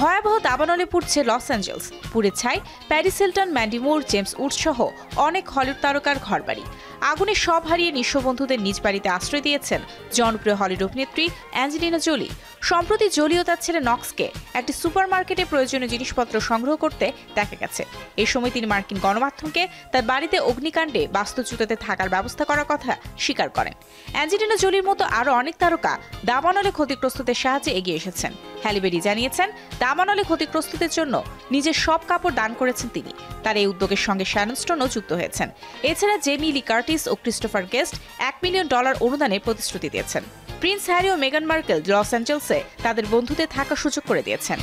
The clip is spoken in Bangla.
ভয়াবহ দাবানলে পুড়ছে লস অ্যাঞ্জেলস, পুড়ে ছাই প্যারিস হিলটন, ম্যান্ডি মুর, জেমস উডস সহ অনেক হলিউড তারকার ঘরবাড়ি। আগুনে সব হারিয়ে নিঃস্ব বন্ধুদের নিজ বাড়িতে আশ্রয় দিয়েছেন জনপ্রিয় হলিউড অভিনেত্রী অ্যাঞ্জেলিনা জোলি। সম্প্রতি জোলি ও তার ছেলে নক্সকে একটি সুপারমার্কেটে প্রয়োজনীয় জিনিসপত্র সংগ্রহ করতে দেখা গেছে। এই সময় তিনি মার্কিন গণমাধ্যমকে তার বাড়িতে অগ্নিকাণ্ডে বাস্তুচ্যুতিতে থাকার ব্যবস্থা করার কথা স্বীকার করেন। অ্যাঞ্জেলিনা জোলির মতো আরও অনেক তারকা দাবানলে ক্ষতিগ্রস্তদের সাহায্যে এগিয়ে এসেছেন। হ্যালি বেরি জানিয়েছেন, দাবানলে ক্ষতিগ্রস্তদের জন্য নিজের সব কাপড় দান করেছেন তিনি। তার এই উদ্যোগের সঙ্গে শ্যারন স্টোনও যুক্ত হয়েছেন। এছাড়া জেমি লি কার্টিস ও ক্রিস্টোফার গেস্ট $1 মিলিয়ন অনুদানের প্রতিশ্রুতি দিয়েছেন। প্রিন্স হ্যারি ও মেগান মার্কেল লস অ্যাঞ্জেলসে তাদের বন্ধুদের থাকার সুযোগ করে দিয়েছেন।